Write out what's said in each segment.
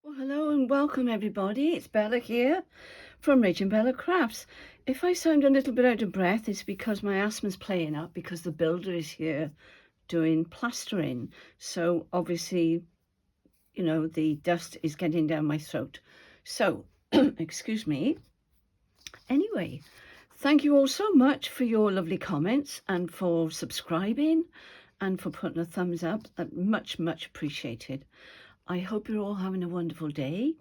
Well, hello and welcome everybody. It's Bella here from Rach and Bella Crafts. If I sound a little bit out of breath, it's because my asthma's playing up because the builder is here doing plastering. So obviously, the dust is getting down my throat. So, excuse me. Anyway, thank you all so much for your lovely comments and for subscribing and for putting a thumbs up. Much, much appreciated. I hope you're all having a wonderful day.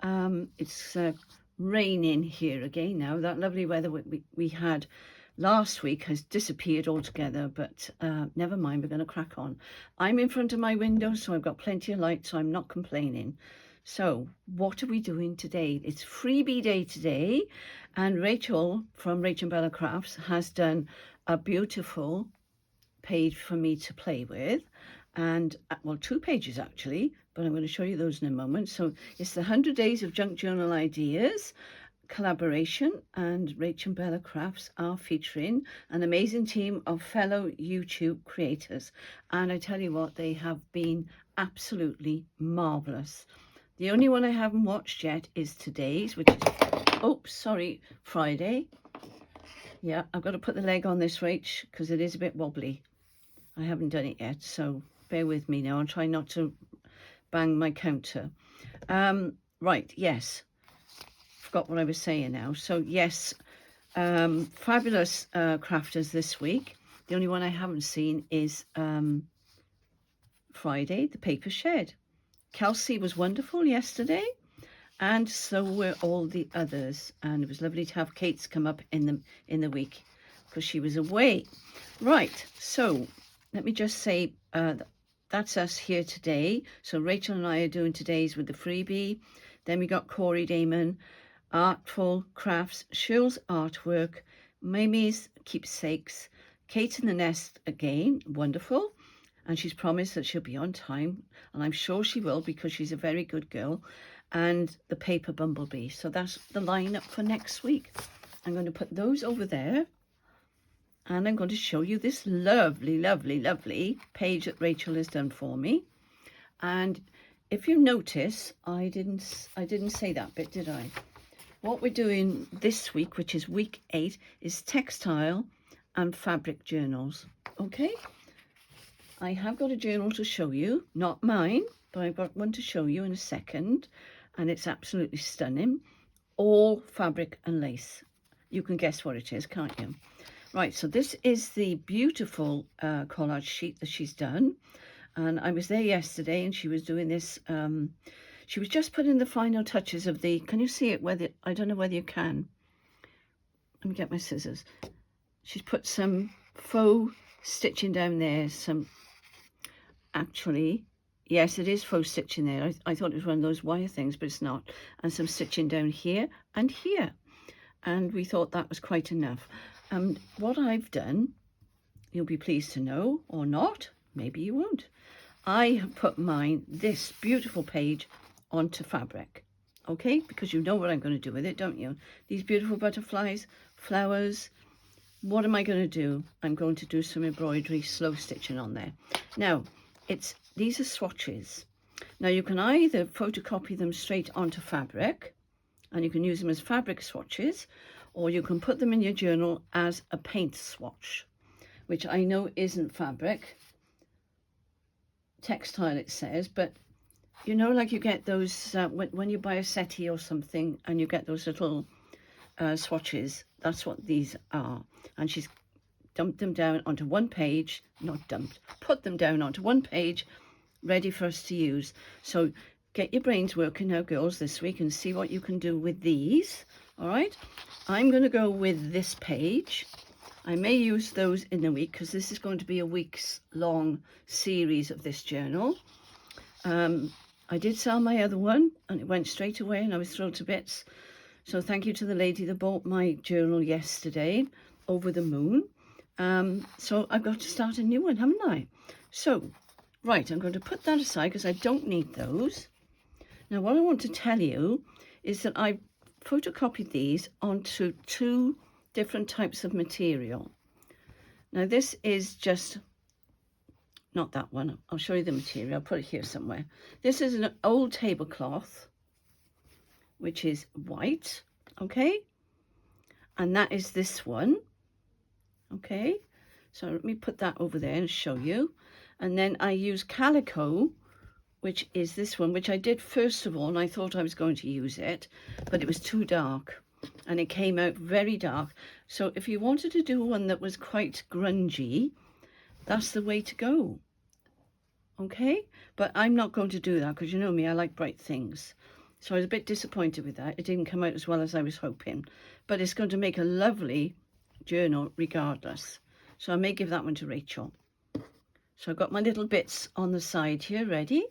It's raining here again now. That lovely weather we had last week has disappeared altogether, but never mind, we're going to crack on. I'm in front of my window, so I've got plenty of light, so I'm not complaining. So what are we doing today? It's Freebie Day today, and Rachel from Rach and Bella Crafts has done a beautiful page for me to play with, and well, 2 pages actually, but I'm going to show you those in a moment. So it's the 100 Days of Junk Journal Ideas collaboration, and Rach and Bella Crafts are featuring an amazing team of fellow YouTube creators, and I tell you what, they have been absolutely marvelous. The only one I haven't watched yet is today's, which is Friday. Yeah, I've got to put the leg on this, Rach, because it is a bit wobbly. I haven't done it yet, so bear with me now. I'll try not to bang my counter. Right, yes. Forgot what I was saying now. So, yes, fabulous crafters this week. The only one I haven't seen is Friday, the Paper Shed. Kelsey was wonderful yesterday, and so were all the others. And it was lovely to have Kate's come up in the week because she was away. Right, so let me just say that's us here today. So Rachel and I are doing today's with the freebie. Then we got Corey Damon, Artful Crafts, Shirl's Artwork, Mimi's Keepsakes, Kate in the Nest again, wonderful. And she's promised that she'll be on time, and I'm sure she will because she's a very good girl. And the Paper Bumblebee. So that's the lineup for next week. I'm going to put those over there. And I'm going to show you this lovely, lovely, lovely page that Rachel has done for me. And if you notice, I didn't say that bit, did I? What we're doing this week, which is week 8, is Textile and Fabric Journals. Okay? I have got a journal to show you, not mine, but I've got one to show you in a second. And it's absolutely stunning. All fabric and lace. You can guess what it is, can't you? Right, so this is the beautiful collage sheet that she's done. And I was there yesterday and she was doing this. She was just putting the final touches of the, can you see it? I don't know whether you can. Let me get my scissors. She's put some faux stitching down there. Yes, it is faux stitching there. I thought it was one of those wire things, but it's not. And some stitching down here and here. And we thought that was quite enough. And what I've done, you'll be pleased to know, or not, maybe you won't. I have put this beautiful page onto fabric, okay? Because you know what I'm going to do with it, don't you? These beautiful butterflies, flowers. What am I going to do? I'm going to do some embroidery, slow stitching on there. Now, these are swatches. Now, you can either photocopy them straight onto fabric, and you can use them as fabric swatches, or you can put them in your journal as a paint swatch, which I know isn't fabric. Textile, it says, but you know, like you get those when you buy a settee or something and you get those little swatches, that's what these are. And she's dumped them down onto one page, put them down onto one page, ready for us to use. So get your brains working now, girls, this week and see what you can do with these. All right, I'm going to go with this page. I may use those in a week because this is going to be a week's long series of this journal. I did sell my other one and it went straight away and I was thrilled to bits. So thank you to the lady that bought my journal yesterday, over the moon. So I've got to start a new one, haven't I? So, right, I'm going to put that aside because I don't need those. Now, what I want to tell you is that I photocopied these onto 2 different types of material. Now, this is just not that one. I'll show you the material. I'll put it here somewhere. This is an old tablecloth, which is white, okay? And that is this one, okay? So let me put that over there and show you. And then I use calico, which is this one, which I did first of all, and I thought I was going to use it, but it was too dark, and it came out very dark. So if you wanted to do one that was quite grungy, that's the way to go, okay? But I'm not going to do that, because you know me, I like bright things. So I was a bit disappointed with that. It didn't come out as well as I was hoping, but it's going to make a lovely journal regardless. So I may give that one to Rachel. So I've got my little bits on the side here ready.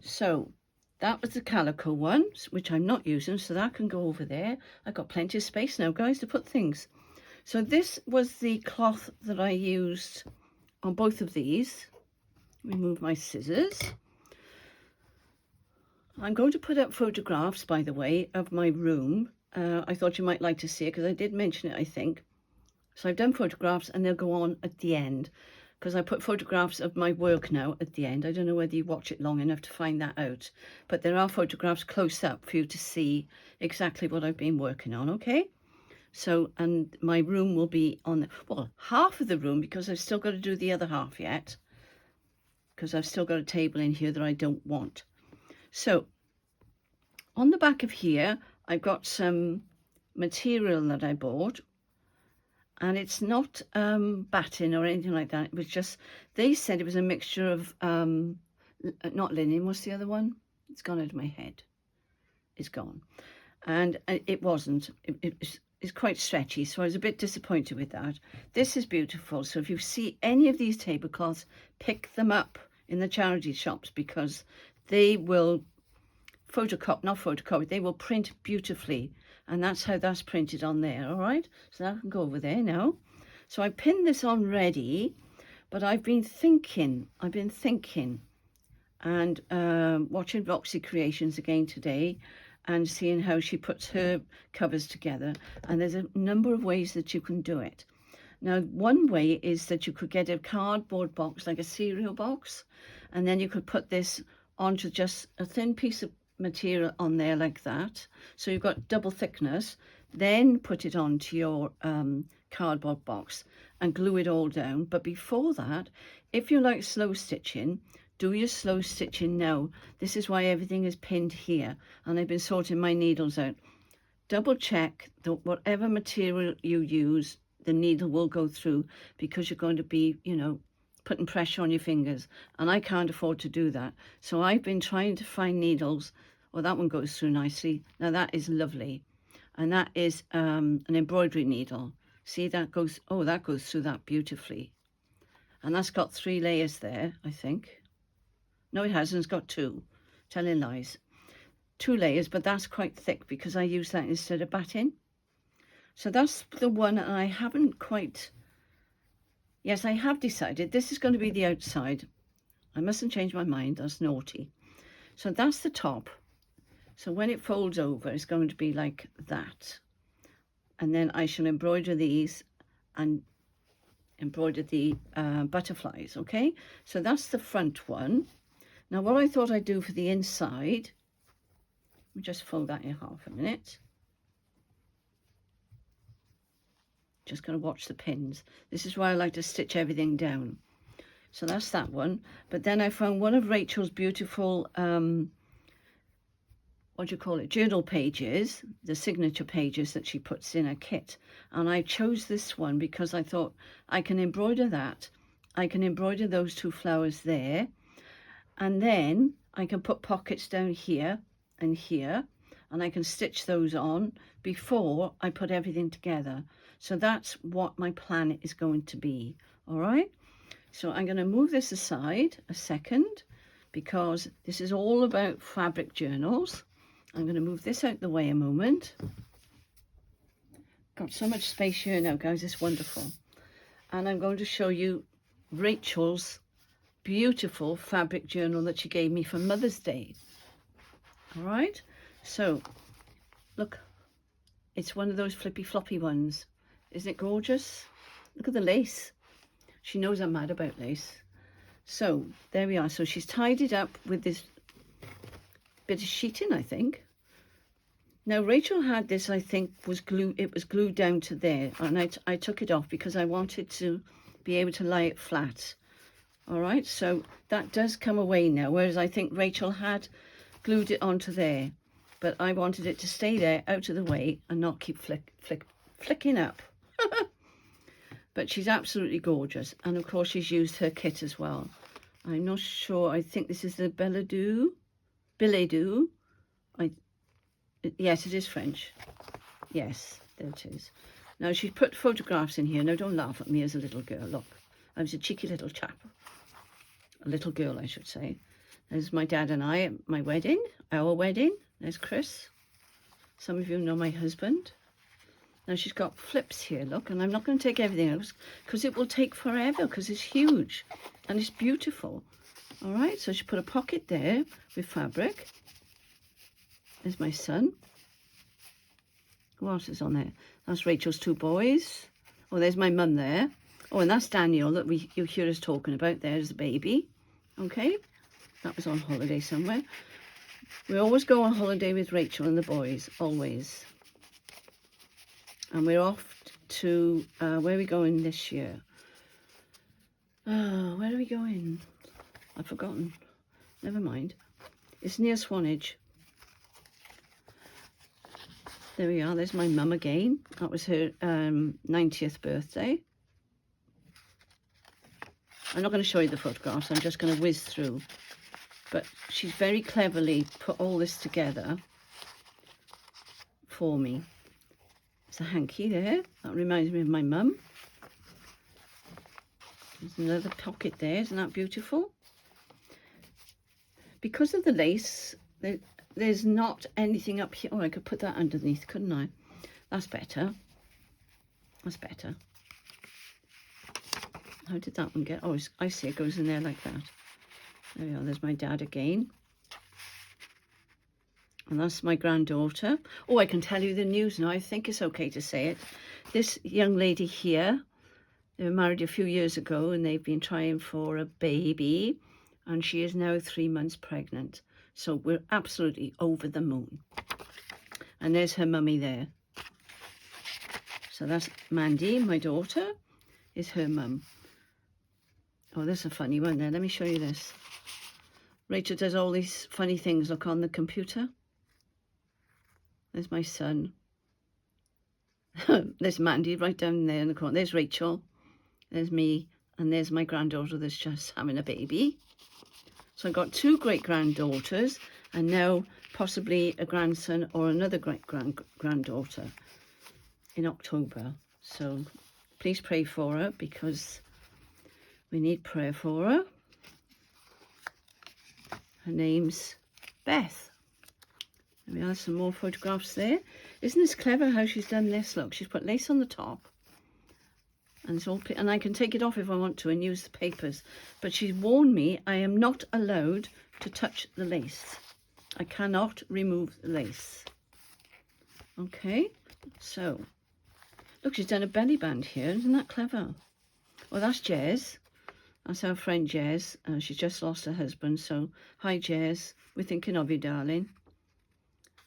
So that was the calico one, which I'm not using, so that can go over there. I've got plenty of space now, guys, to put things. So this was the cloth that I used on both of these. Remove my scissors. I'm going to put up photographs, by the way, of my room. I thought you might like to see it, because I did mention it, I think. So I've done photographs, and they'll go on at the end, because I put photographs of my work now at the end. I don't know whether you watch it long enough to find that out, but there are photographs close up for you to see exactly what I've been working on, okay? So, and my room will be on the, well, half of the room, because I've still got to do the other half yet, because I've still got a table in here that I don't want. So on the back of here, I've got some material that I bought, and it's not batting or anything like that. It was just, they said it was a mixture of, not linen, what's the other one? It's gone out of my head. It's gone. And it wasn't. It's quite stretchy, so I was a bit disappointed with that. This is beautiful. So if you see any of these tablecloths, pick them up in the charity shops, because they will photocopy, they will print beautifully. And that's how that's printed on there, all right? So that can go over there now. So I pinned this on ready, but I've been thinking, and watching Roxy Creations again today, and seeing how she puts her covers together. And there's a number of ways that you can do it. Now, one way is that you could get a cardboard box, like a cereal box, and then you could put this onto just a thin piece of material on there like that. So you've got double thickness, then put it onto your cardboard box and glue it all down. But before that, if you like slow stitching, do your slow stitching now. This is why everything is pinned here, and I've been sorting my needles out. Double check that whatever material you use, the needle will go through, because you're going to be, you know, putting pressure on your fingers, and I can't afford to do that. So I've been trying to find needles. Well, that one goes through nicely. Now that is lovely, and that is an embroidery needle. See, that goes, oh, that goes through that beautifully, and that's got 3 layers there, I think. No, it hasn't. It's got 2. Telling lies. 2 layers, but that's quite thick because I use that instead of batting. So that's the one I haven't quite. Yes, I have decided this is going to be the outside. I mustn't change my mind. That's naughty. So that's the top. So when it folds over, it's going to be like that. And then I shall embroider these and embroider the butterflies, okay? So that's the front one. Now, what I thought I'd do for the inside, let me just fold that in half a minute. Just going to watch the pins. This is why I like to stitch everything down. So that's that one. But then I found one of Rachel's beautiful, what do you call it, journal pages, the signature pages that she puts in a kit. And I chose this one because I thought I can embroider that. I can embroider those 2 flowers there. And then I can put pockets down here and here, and I can stitch those on before I put everything together. So that's what my plan is going to be, all right? So I'm going to move this aside a second, because this is all about fabric journals. I'm going to move this out the way a moment. Got so much space here now, guys, it's wonderful. And I'm going to show you Rachel's beautiful fabric journal that she gave me for Mother's Day. All right, so look, it's one of those flippy floppy ones. Isn't it gorgeous? Look at the lace. She knows I'm mad about lace. So there we are. So she's tied it up with this bit of sheeting, I think. Now Rachel had this, I think, it was glued down to there, and I took it off because I wanted to be able to lie it flat. All right, so that does come away now, whereas I think Rachel had glued it onto there, but I wanted it to stay there out of the way and not keep flicking up. But she's absolutely gorgeous, and of course she's used her kit as well. I'm not sure, I think this is the billet doux. Yes, it is French. Yes, there it is. Now she's put photographs in here. Now don't laugh at me as a little girl. Look, I was a cheeky little chap. A little girl, I should say. There's my dad and I at my wedding, our wedding. There's Chris. Some of you know my husband. Now she's got flips here, look, and I'm not going to take everything else because it will take forever because it's huge and it's beautiful. All right, so she put a pocket there with fabric. There's my son. Who else is on there? That's Rachel's two boys. Oh, there's my mum there. Oh, and that's Daniel that you hear us talking about. There's the baby. Okay, that was on holiday somewhere. We always go on holiday with Rachel and the boys, always. And we're off to, where are we going this year? Oh, where are we going? I've forgotten. Never mind. It's near Swanage. There we are. There's my mum again. That was her 90th birthday. I'm not going to show you the photographs. I'm just going to whiz through. But she's very cleverly put all this together for me. There's a hanky there. That reminds me of my mum. There's another pocket there. Isn't that beautiful? Because of the lace, there's not anything up here. Oh, I could put that underneath, couldn't I? That's better. That's better. How did that one get? Oh, I see it goes in there like that. There we are. There's my dad again. And that's my granddaughter. Oh, I can tell you the news now. I think it's okay to say it. This young lady here, they were married a few years ago and they've been trying for a baby. And she is now 3 months pregnant. So we're absolutely over the moon. And there's her mummy there. So that's Mandy, my daughter, is her mum. Oh, there's a funny one there. Let me show you this. Rachel does all these funny things, look, on the computer. There's my son. There's Mandy right down there in the corner. There's Rachel. There's me. And there's my granddaughter that's just having a baby. So I've got two great-granddaughters and now possibly a grandson or another great-granddaughter in October. So please pray for her because we need prayer for her. Her name's Beth. And we have some more photographs there. Isn't this clever how she's done this? Look, she's put lace on the top. And it's all, and I can take it off if I want to and use the papers. But she's warned me I am not allowed to touch the lace. I cannot remove the lace. Okay, so look, she's done a belly band here. Isn't that clever? Well, that's Jez. That's our friend Jez. She's just lost her husband. So, hi Jez. We're thinking of you, darling.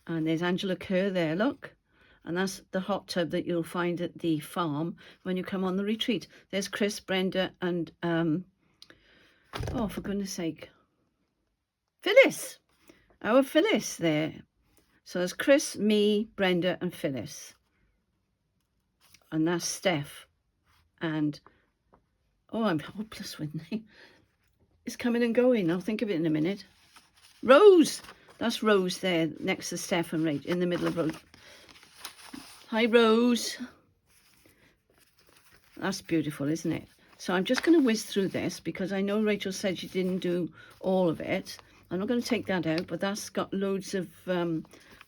And there's Angela Kerr there, look. And that's the hot tub that you'll find at the farm when you come on the retreat. There's Chris, Brenda, and, oh, for goodness sake, Phyllis. Our Phyllis there. So there's Chris, me, Brenda, and Phyllis. And that's Steph. And, oh, I'm hopeless with name. It's coming and going. I'll think of it in a minute. Rose. That's Rose there, next to Steph and Rachel, in the middle of Rose. Hi, Rose. That's beautiful, isn't it? So I'm just going to whiz through this because I know Rachel said she didn't do all of it. I'm not going to take that out, but that's got loads of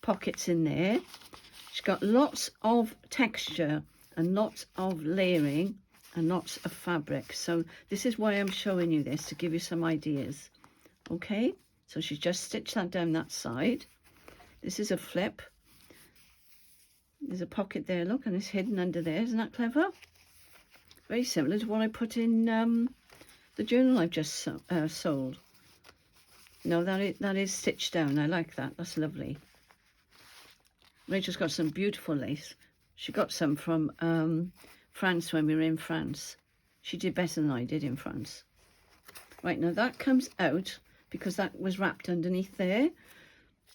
pockets in there. She's got lots of texture and lots of layering and lots of fabric. So this is why I'm showing you this, to give you some ideas. Okay, so she's just stitched that down that side. This is a flip. There's a pocket there, look, and it's hidden under there. Isn't that clever? Very similar to what I put in the journal I've just sold. No, that is stitched down. I like that. That's lovely. Rachel's got some beautiful lace. She got some from France when we were in France. She did better than I did in France. Right, now that comes out because that was wrapped underneath there.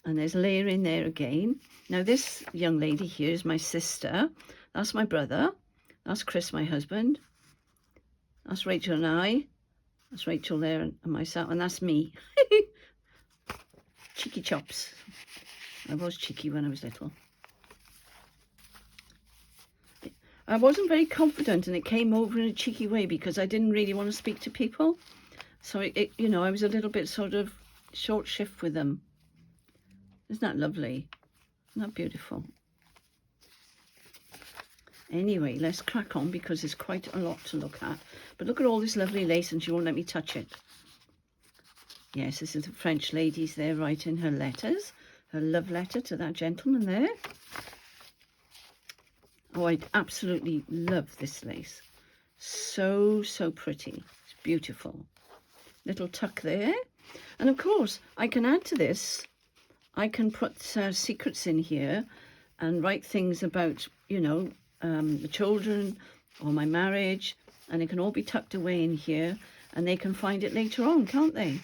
And there's layering there again. Now this young lady here is my sister. That's my brother. That's Chris, my husband. That's Rachel and I. That's Rachel there and myself. And that's me. Cheeky chops. I was cheeky when I was little. I wasn't very confident and it came over in a cheeky way because I didn't really want to speak to people. So, you know, I was a little bit sort of short shift with them. Isn't that lovely? Isn't that beautiful? Anyway, let's crack on because there's quite a lot to look at. But look at all this lovely lace and she won't let me touch it. Yes, this is the French ladies there writing her letters. Her love letter to that gentleman there. Oh, I absolutely love this lace. So, so pretty. It's beautiful. Little tuck there. And of course, I can add to this. I can put secrets in here and write things about, you know, the children or my marriage. And it can all be tucked away in here. And they can find it later on, can't they?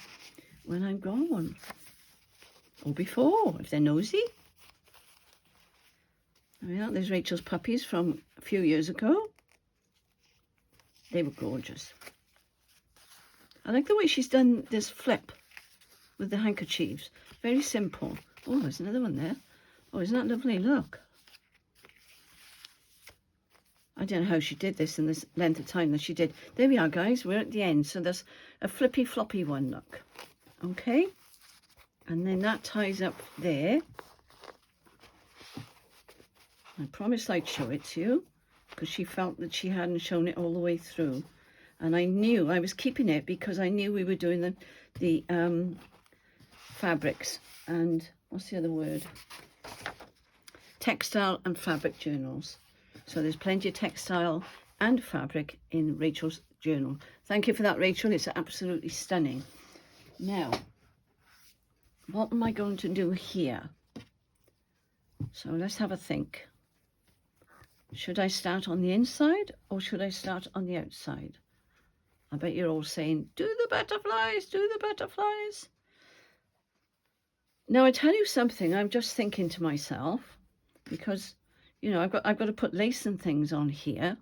When I'm gone. Or before, if they're nosy. Yeah, there's Rachel's puppies from a few years ago. They were gorgeous. I like the way she's done this flip with the handkerchiefs. Very simple. Oh, there's another one there. Oh, isn't that lovely? Look. I don't know how she did this in this length of time that she did. There we are, guys. We're at the end. So there's a flippy floppy one, look. Okay. And then that ties up there. I promised I'd show it to you because she felt that she hadn't shown it all the way through. And I knew I was keeping it because I knew we were doing the fabrics and what's the other word? Textile and Fabric Journals. So there's plenty of textile and fabric in Rachel's journal. Thank you for that, Rachel. It's absolutely stunning. Now, what am I going to do here? So let's have a think. Should I start on the inside or should I start on the outside? I bet you're all saying, do the butterflies, do the butterflies. Now, I tell you something, I'm just thinking to myself, because, you know, I've got to put lace and things on here.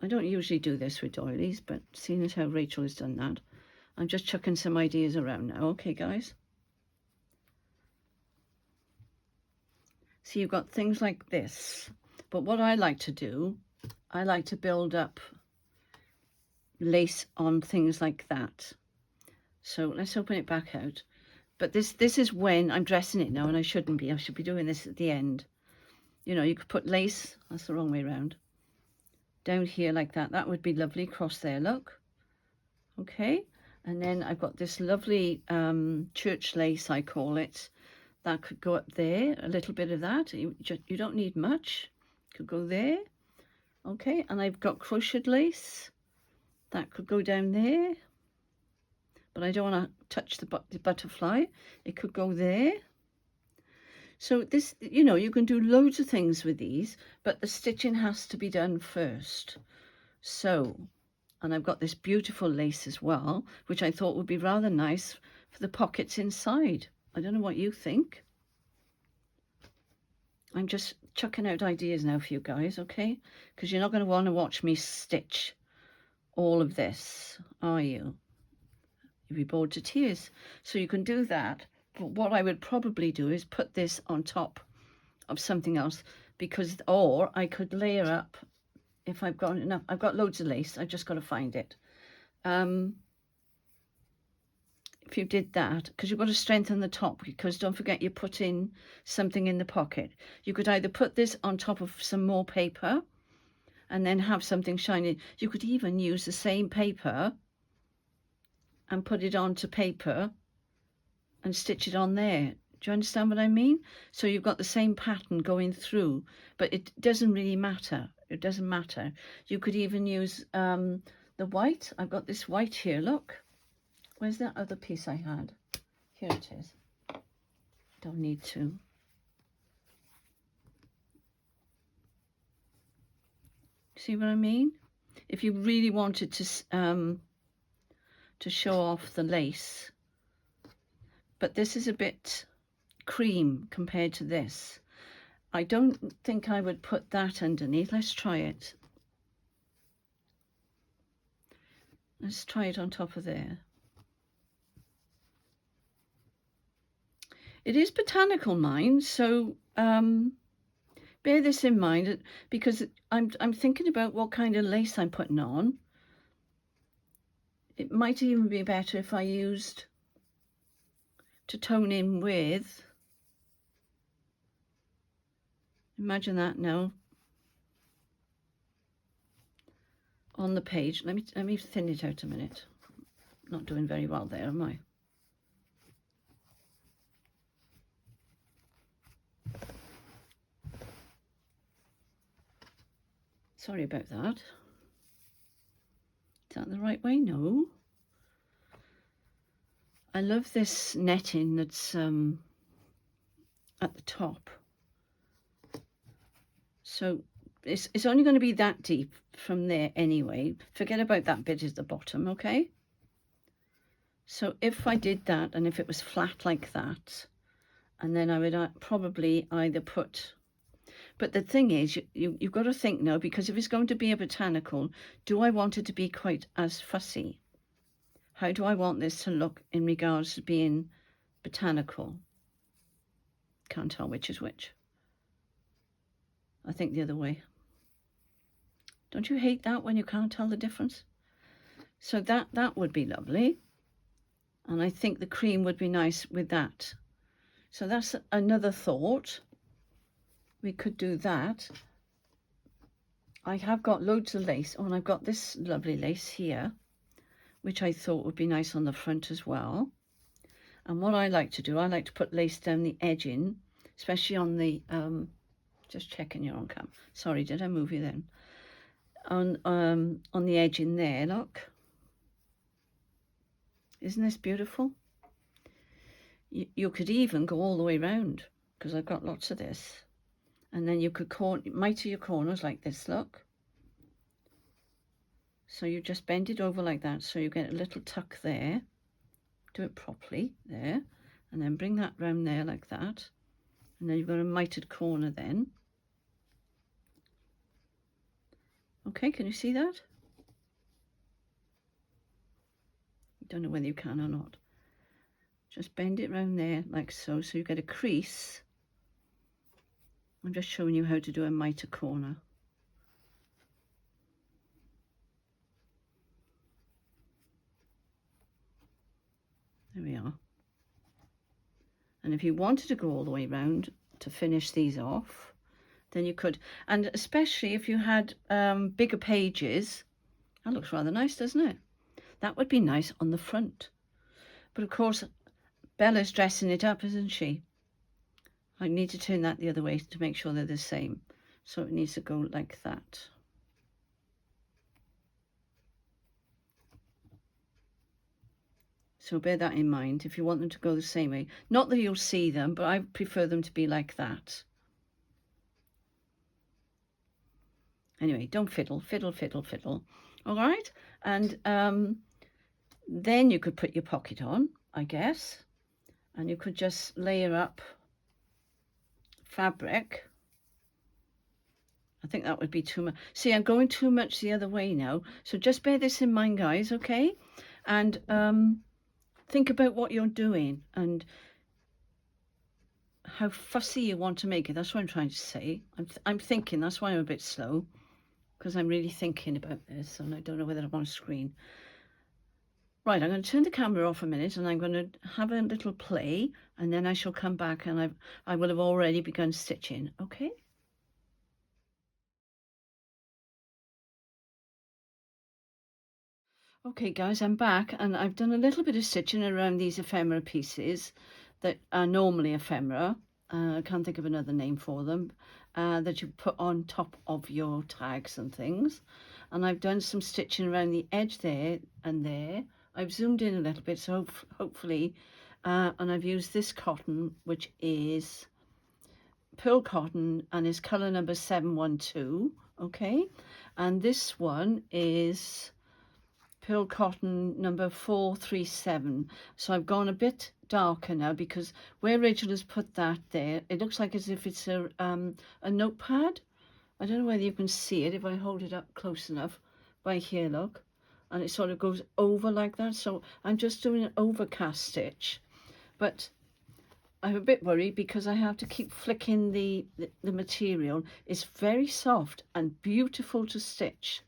I don't usually do this with doilies, but seeing as how Rachel has done that, I'm just chucking some ideas around now. Okay, guys? So you've got things like this. But what I like to do, I like to build up lace on things like that. So let's open it back out. But this is when I'm dressing it now, and I shouldn't be. I should be doing this at the end. You know, you could put lace, that's the wrong way around, down here like that. That would be lovely, across there, look. Okay, and then I've got this lovely church lace, I call it. That could go up there, a little bit of that. You don't need much. Could go there. Okay, and I've got crocheted lace. That could go down there. But I don't want to touch the butterfly. It could go there. So this, you know, you can do loads of things with these, but the stitching has to be done first. So, and I've got this beautiful lace as well, which I thought would be rather nice for the pockets inside. I don't know what you think. I'm just chucking out ideas now for you guys, okay? Because you're not going to want to watch me stitch all of this, are you? You'll be bored to tears. So you can do that. But what I would probably do is put this on top of something else, because, or I could layer up if I've got enough. I've got loads of lace. I've just got to find it. If you did that, because you've got to strengthen the top, because don't forget you're putting something in the pocket. You could either put this on top of some more paper and then have something shiny. You could even use the same paper and put it onto paper and stitch it on there. Do you understand what I mean? So you've got the same pattern going through, but it doesn't really matter. It doesn't matter. You could even use the white. I've got this white here, look. Where's that other piece I had? Here it is. Don't need to. See what I mean? If you really wanted to show off the lace, but this is a bit cream compared to this. I don't think I would put that underneath. Let's try it. Let's try it on top of there. It is botanical, mine, so bear this in mind, because I'm thinking about what kind of lace I'm putting on. It might even be better if I used to tone in with. Imagine that now on the page. Let me thin it out a minute. Not doing very well there, am I? Sorry about that. Is that the right way? No. I love this netting that's at the top. So it's only going to be that deep from there anyway. Forget about that bit at the bottom, okay? So if I did that, and if it was flat like that, and then I would probably either put, but the thing is, you've got to think now, because if it's going to be a botanical, do I want it to be quite as fussy? How do I want this to look in regards to being botanical? Can't tell which is which. I think the other way. Don't you hate that when you can't tell the difference? So that would be lovely. And I think the cream would be nice with that. So that's another thought. We could do that. I have got loads of lace. Oh, and I've got this lovely lace here, which I thought would be nice on the front as well. And what I like to do, I like to put lace down the edging, especially on the, just checking you're on cam. Sorry, did I move you then? On the edging there, look. Isn't this beautiful? You could even go all the way around, because I've got lots of this. And then you could mitre your corners like this, look. So you just bend it over like that, so you get a little tuck there. Do it properly, there. And then bring that round there like that. And then you've got a mitered corner then. Okay, can you see that? Don't know whether you can or not. Just bend it round there like so, so you get a crease. I'm just showing you how to do a mitre corner. There we are. And if you wanted to go all the way around to finish these off, then you could. And especially if you had bigger pages, that looks rather nice, doesn't it? That would be nice on the front. But of course, Bella's dressing it up, isn't she? I need to turn that the other way to make sure they're the same. So it needs to go like that. So bear that in mind if you want them to go the same way. Not that you'll see them, but I prefer them to be like that. Anyway, don't fiddle, fiddle, fiddle, fiddle. All right? And then you could put your pocket on, I guess. And you could just layer up fabric. I think that would be too much. See, I'm going too much the other way now. So just bear this in mind, guys, okay? And think about what you're doing and how fussy you want to make it. That's what I'm trying to say. I'm thinking, that's why I'm a bit slow, because I'm really thinking about this and I don't know whether I'm on screen. Right, I'm going to turn the camera off a minute and I'm going to have a little play, and then I shall come back and I will have already begun stitching, okay? Okay guys, I'm back and I've done a little bit of stitching around these ephemera pieces. that are normally ephemera. I can't think of another name for them, that you put on top of your tags and things. And I've done some stitching around the edge there and there. I've zoomed in a little bit, so hopefully, and I've used this cotton, which is pearl cotton and is color number 712, okay? And this one is pearl cotton number 437. So I've gone a bit darker now because where Rachel has put that there, it looks like as if it's a notepad. I don't know whether you can see it if I hold it up close enough. By here, look, and it sort of goes over like that. So I'm just doing an overcast stitch, but I'm a bit worried because I have to keep flicking the material. It's very soft and beautiful to stitch.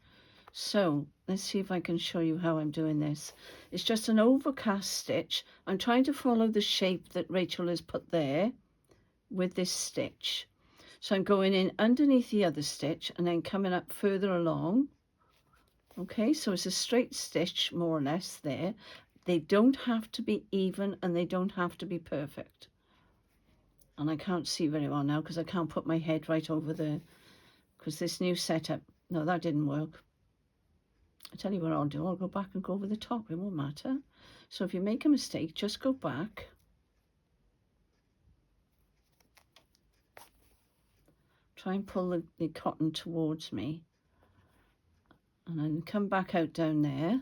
So let's see if I can show you how I'm doing this. It's just an overcast stitch. I'm trying to follow the shape that Rachel has put there with this stitch. So I'm going in underneath the other stitch and then coming up further along. Okay, so it's a straight stitch more or less there. They don't have to be even and they don't have to be perfect. And I can't see very well now because I can't put my head right over there because this new setup, no, that didn't work. I tell you what I'll do, I'll go back and go over the top, it won't matter. So if you make a mistake, just go back. Try and pull the cotton towards me. And then come back out down there.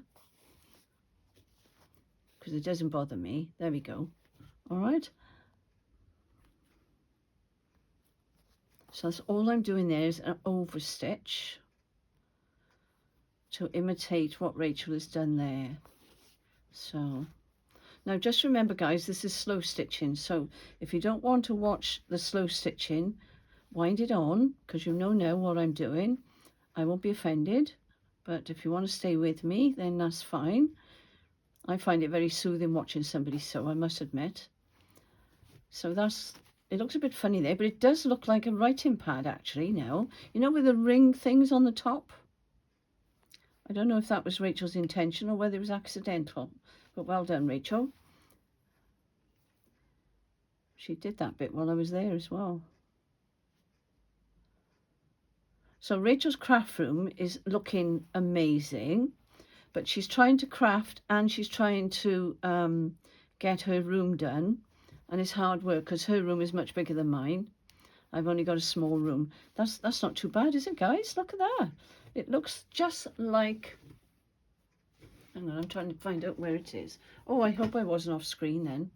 Because it doesn't bother me. There we go. All right. So that's all I'm doing there is an overstitch to imitate what Rachel has done there. So now just remember guys, this is slow stitching. So if you don't want to watch the slow stitching, wind it on because you know now what I'm doing. I won't be offended, but if you want to stay with me, then that's fine. I find it very soothing watching somebody sew, I must admit. So that's, it looks a bit funny there, but it does look like a writing pad actually now. You know, with the ring things on the top? I don't know if that was Rachel's intention or whether it was accidental, but well done, Rachel. She did that bit while I was there as well. So Rachel's craft room is looking amazing, but she's trying to craft and she's trying to get her room done. And it's hard work because her room is much bigger than mine. I've only got a small room. That's not too bad, is it, guys? Look at that. It looks just like... Hang on, I'm trying to find out where it is. Oh, I hope I wasn't off screen then.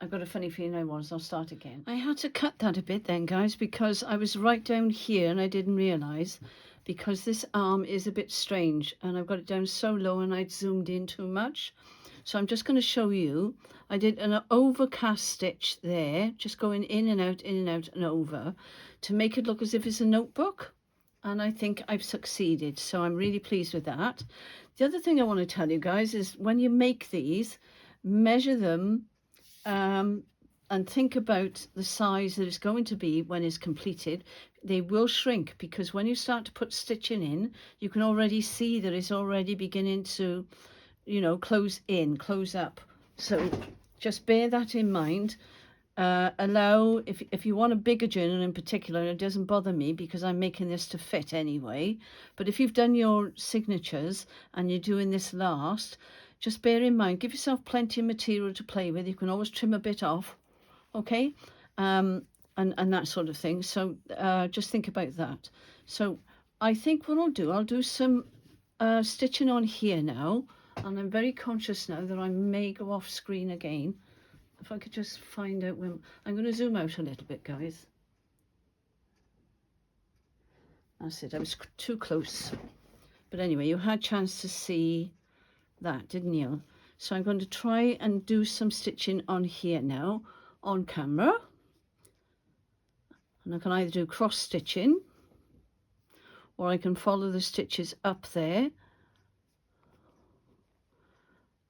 I've got a funny feeling I was. I'll start again. I had to cut that a bit then, guys, because I was right down here and I didn't realise because this arm is a bit strange and I've got it down so low and I'd zoomed in too much. So I'm just going to show you. I did an overcast stitch there, just going in and out and over to make it look as if it's a notebook. And I think I've succeeded. So I'm really pleased with that. The other thing I want to tell you guys is when you make these, measure them and think about the size that it's going to be when it's completed. They will shrink because when you start to put stitching in, you can already see that it's already beginning to, you know, close in, close up. So just bear that in mind. Allow, if you want a bigger journal in particular, it doesn't bother me because I'm making this to fit anyway. But if you've done your signatures and you're doing this last, just bear in mind, give yourself plenty of material to play with. You can always trim a bit off, okay? And that sort of thing. So just think about that. So I think what I'll do some stitching on here now. And I'm very conscious now that I may go off screen again. If I could just find out when... I'm going to zoom out a little bit, guys. That's it. I was too close. But anyway, you had a chance to see that, didn't you? So I'm going to try and do some stitching on here now on camera. And I can either do cross stitching or I can follow the stitches up there.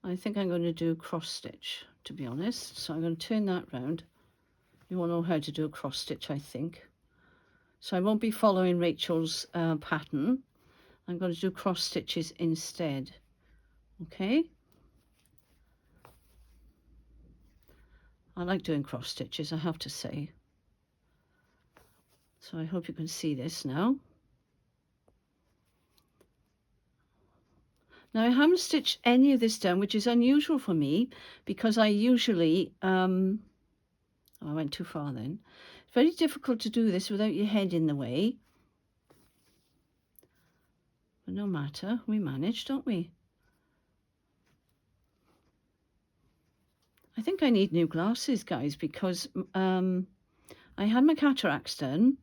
I think I'm going to do cross stitch, to be honest. So I'm going to turn that round. You all know how to do a cross stitch, I think. So I won't be following Rachel's pattern. I'm going to do cross stitches instead. Okay. I like doing cross stitches, I have to say. So I hope you can see this now. Now I haven't stitched any of this down, which is unusual for me because I usually, oh, I went too far then. It's very difficult to do this without your head in the way. But no matter, we manage, don't we? I think I need new glasses, guys, because I had my cataracts done.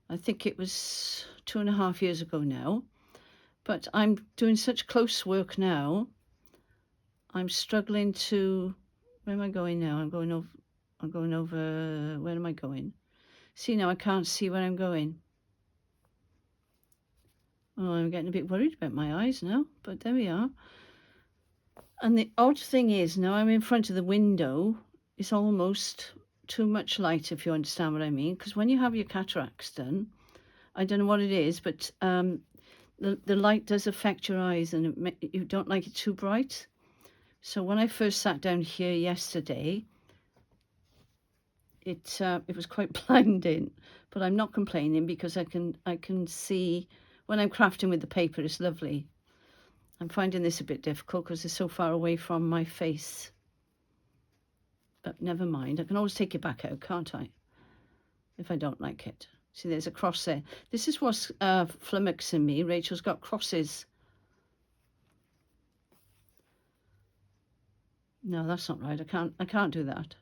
I think it was 2.5 years ago now. But I'm doing such close work now. I'm struggling to, where am I going now? I'm going over, where am I going? See, now I can't see where I'm going. Oh, I'm getting a bit worried about my eyes now, but there we are. And the odd thing is, now I'm in front of the window, it's almost too much light, if you understand what I mean. Because when you have your cataracts done, I don't know what it is, but the light does affect your eyes and you don't like it too bright. So when I first sat down here yesterday, it was quite blinding, but I'm not complaining because I can see when I'm crafting with the paper, it's lovely. I'm finding this a bit difficult because it's so far away from my face. But never mind, I can always take it back out, can't I? If I don't like it. See, there's a cross there. This is what's flummoxing me. Rachel's got crosses. No, that's not right. I can't do that.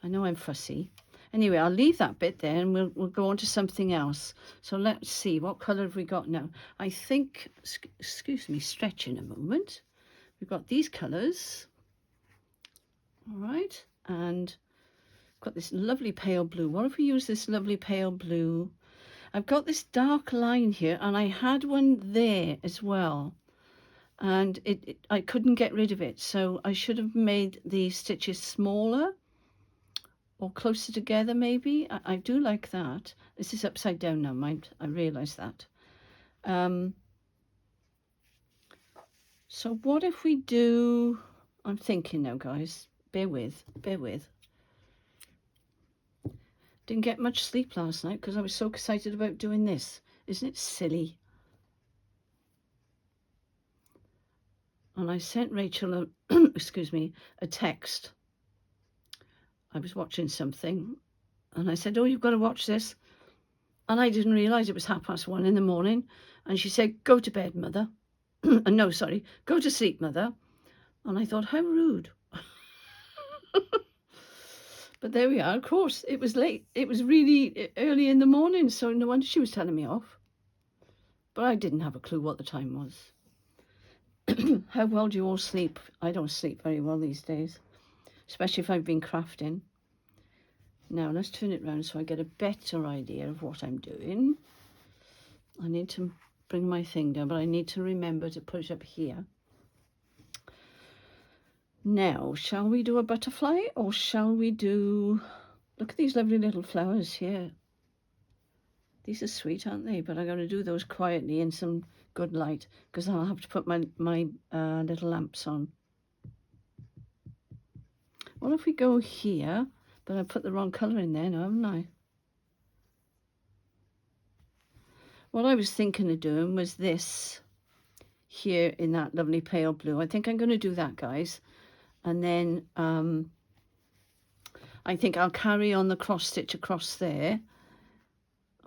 I know I'm fussy. Anyway, I'll leave that bit there and we'll go on to something else. So let's see, what colour have we got now? I think, excuse me, stretching a moment. We've got these colours. All right, and got this lovely pale blue. What if we use this lovely pale blue? I've got this dark line here and I had one there as well. And I couldn't get rid of it. So I should have made the stitches smaller or closer together maybe. I do like that. This is upside down now, mind. I realise that. So what if we do, I'm thinking now, guys, bear with. Didn't get much sleep last night because I was so excited about doing this. Isn't it silly? And I sent Rachel excuse me, a text. I was watching something and I said, oh, you've got to watch this. And I didn't realise it was 1:30 in the morning. And she said, go to bed, mother. No, sorry, go to sleep, mother. And I thought, how rude. But there we are. Of course, it was late. It was really early in the morning, so no wonder she was telling me off. But I didn't have a clue what the time was. How well do you all sleep? I don't sleep very well these days, especially if I've been crafting. Now, let's turn it around so I get a better idea of what I'm doing. I need to bring my thing down, but I need to remember to put it up here. Now, shall we do a butterfly or shall we do... Look at these lovely little flowers here. These are sweet, aren't they? But I'm going to do those quietly in some good light because I'll have to put my little lamps on. What if we go here? But I put the wrong colour in there now, haven't I? What I was thinking of doing was this here in that lovely pale blue. I think I'm going to do that, guys. And then I think I'll carry on the cross stitch across there.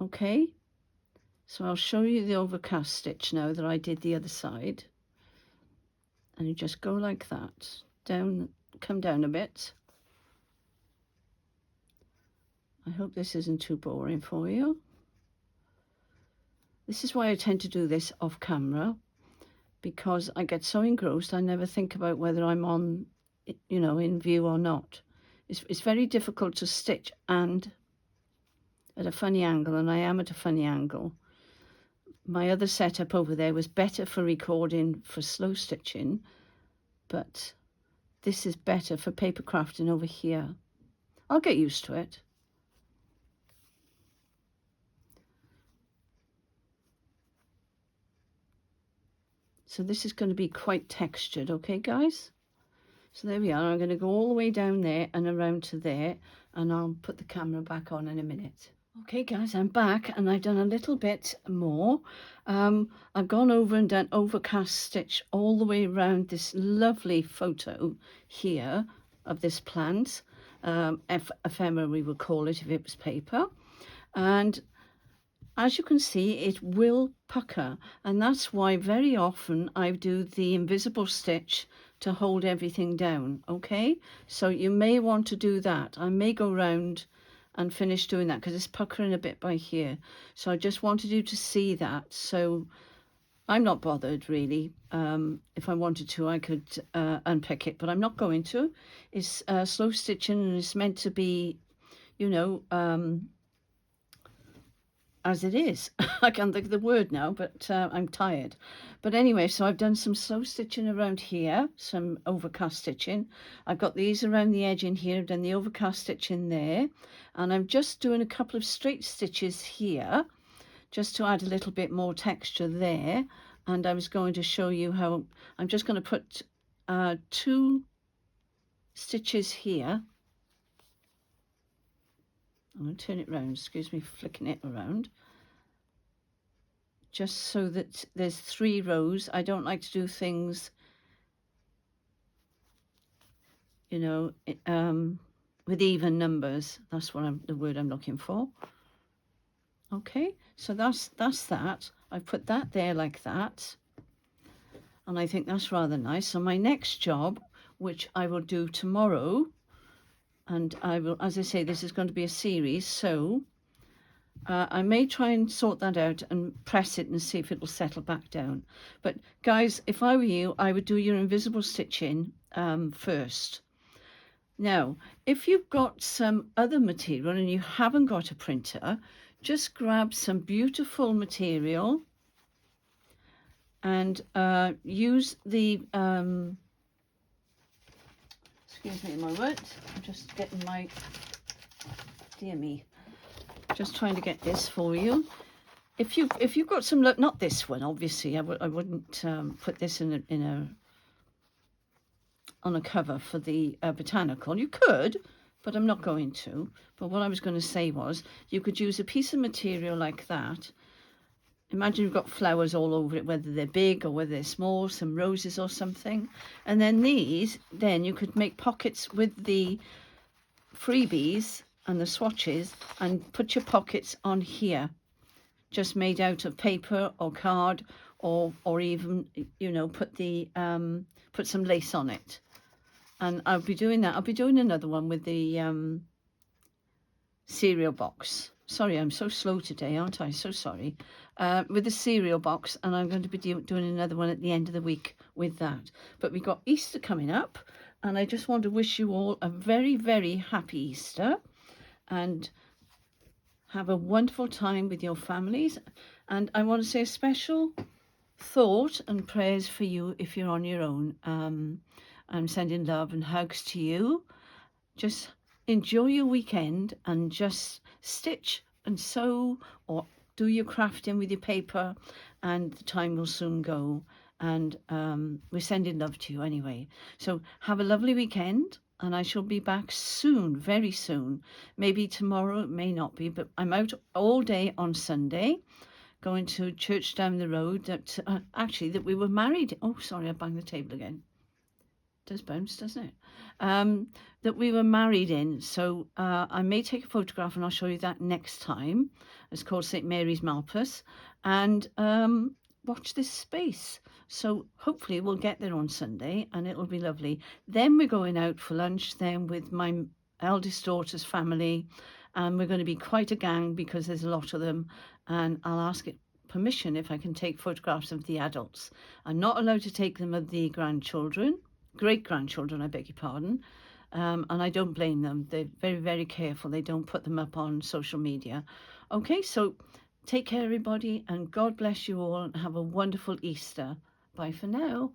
Okay. So I'll show you the overcast stitch now that I did the other side. And you just go like that. Down, come down a bit. I hope this isn't too boring for you. This is why I tend to do this off camera, because I get so engrossed I never think about whether I'm on, you know, in view or not. It's very difficult to stitch and at a funny angle, and I am at a funny angle. My other setup over there was better for recording for slow stitching, but this is better for paper crafting over here. I'll get used to it. So this is going to be quite textured, okay, guys? So there we are. I'm going to go all the way down there and around to there, and I'll put the camera back on in a minute. Okay guys, I'm back and I've done a little bit more. I've gone over and done overcast stitch all the way around this lovely photo here of this plant. Ephemera we would call it if it was paper. And as you can see, it will pucker, and that's why very often I do the invisible stitch to hold everything down, okay? So you may want to do that. I may go round and finish doing that because it's puckering a bit by here. So I just wanted you to see that. So I'm not bothered really. If I wanted to, I could unpick it, but I'm not going to. It's slow stitching and it's meant to be, you know, as it is. I can't think of the word now, but I'm tired. But anyway, so I've done some slow stitching around here, some overcast stitching. I've got these around the edge in here, I've done the overcast stitching there, and I'm just doing a couple of straight stitches here, just to add a little bit more texture there. And I was going to show you how I'm just going to put 2 stitches here. I'm going to turn it round, excuse me, flicking it around. Just so that there's 3 rows. I don't like to do things, you know, with even numbers. That's what the word I'm looking for. Okay, so that's that. I put that there like that. And I think that's rather nice. So my next job, which I will do tomorrow, and I will, as I say, this is going to be a series, so I may try and sort that out and press it and see if it will settle back down. But guys, if I were you, I would do your invisible stitching first. Now, if you've got some other material and you haven't got a printer, just grab some beautiful material and use the, excuse me my word, I'm just getting my, dear me, just trying to get this for you. If you've got some, not this one, obviously, I wouldn't put this on a cover for the botanical. You could, but I'm not going to. But what I was going to say was, you could use a piece of material like that. Imagine you've got flowers all over it, whether they're big or whether they're small, some roses or something. And then then you could make pockets with the freebies and the swatches and put your pockets on here, just made out of paper or card, or even, you know, put some lace on it. And I'll be doing that. I'll be doing another one with the cereal box. Sorry, I'm so slow today, aren't I? So sorry. With the cereal box, and I'm going to be doing another one at the end of the week with that. But we've got Easter coming up, and I just want to wish you all a very, very happy Easter, and have a wonderful time with your families. And I want to say a special thought and prayers for you if you're on your own. I'm sending love and hugs to you. Just enjoy your weekend and just stitch and sew or do your crafting with your paper, and the time will soon go. And we're sending love to you anyway. So have a lovely weekend, and I shall be back soon, very soon. Maybe tomorrow, it may not be, but I'm out all day on Sunday, going to church down the road that actually that we were married. Oh, sorry, I banged the table again. Does bounce, doesn't it? That we were married in. So I may take a photograph and I'll show you that next time. It's called St. Mary's Malpas. And watch this space. So hopefully we'll get there on Sunday and it'll be lovely. Then we're going out for lunch then with my eldest daughter's family. And we're going to be quite a gang because there's a lot of them. And I'll ask it permission if I can take photographs of the adults. I'm not allowed to take them of the grandchildren. Great-grandchildren, I beg your pardon, and I don't blame them. They're very, very careful. They don't put them up on social media. Okay, so take care, everybody, and God bless you all, and have a wonderful Easter. Bye for now.